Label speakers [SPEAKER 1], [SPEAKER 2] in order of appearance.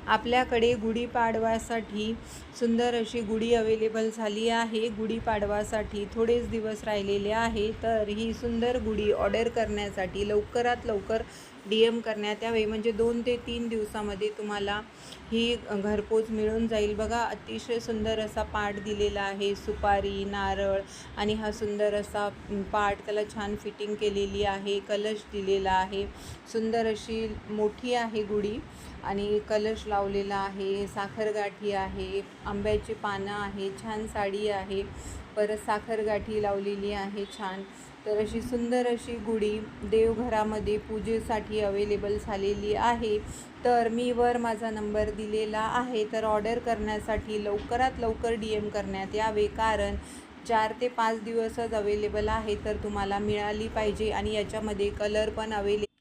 [SPEAKER 1] आपल्याकडे गुढीपाडव्यासाठी सुंदर अशी गुढी अवेलेबल झाली आहे। गुढीपाडव्यासाठी थोडेच दिवस राहिलेले आहे, तर ही सुंदर गुढी ऑर्डर करण्यासाठी लवकरात लवकर DM करण्यात यावे, म्हणजे 2 ते 3 दिवसामध्ये तुम्हाला ही घरपोच मिळून जाईल। बघा, अतिशय सुंदर असा पाट दिलेला आहे, सुपारी, नारळ आणि हा सुंदर असा पाट, त्याला छान फिटिंग केलेली आहे, कलश दिलेला आहे, सुंदर अशी मोठी आहे गुढी आणि कलश लावलेला आहे, साखरगाठी आहे, आंब्याची पानं आहे, छान साडी आहे, परत साखरगाठी लावलेली आहे छान। तर अशी सुंदर अशी गुढी देवघरामध्ये पूजेसाठी अवेलेबल झालेली आहे। तर मी वर माझा नंबर दिलेला आहे, तर ऑर्डर करण्यासाठी लवकरात लवकर DM करण्यात यावे, कारण 4 ते 5 दिवसच अवेलेबल आहे, तर तुम्हाला मिळाली पाहिजे आणि याच्यामध्ये कलर पण अवेलेबल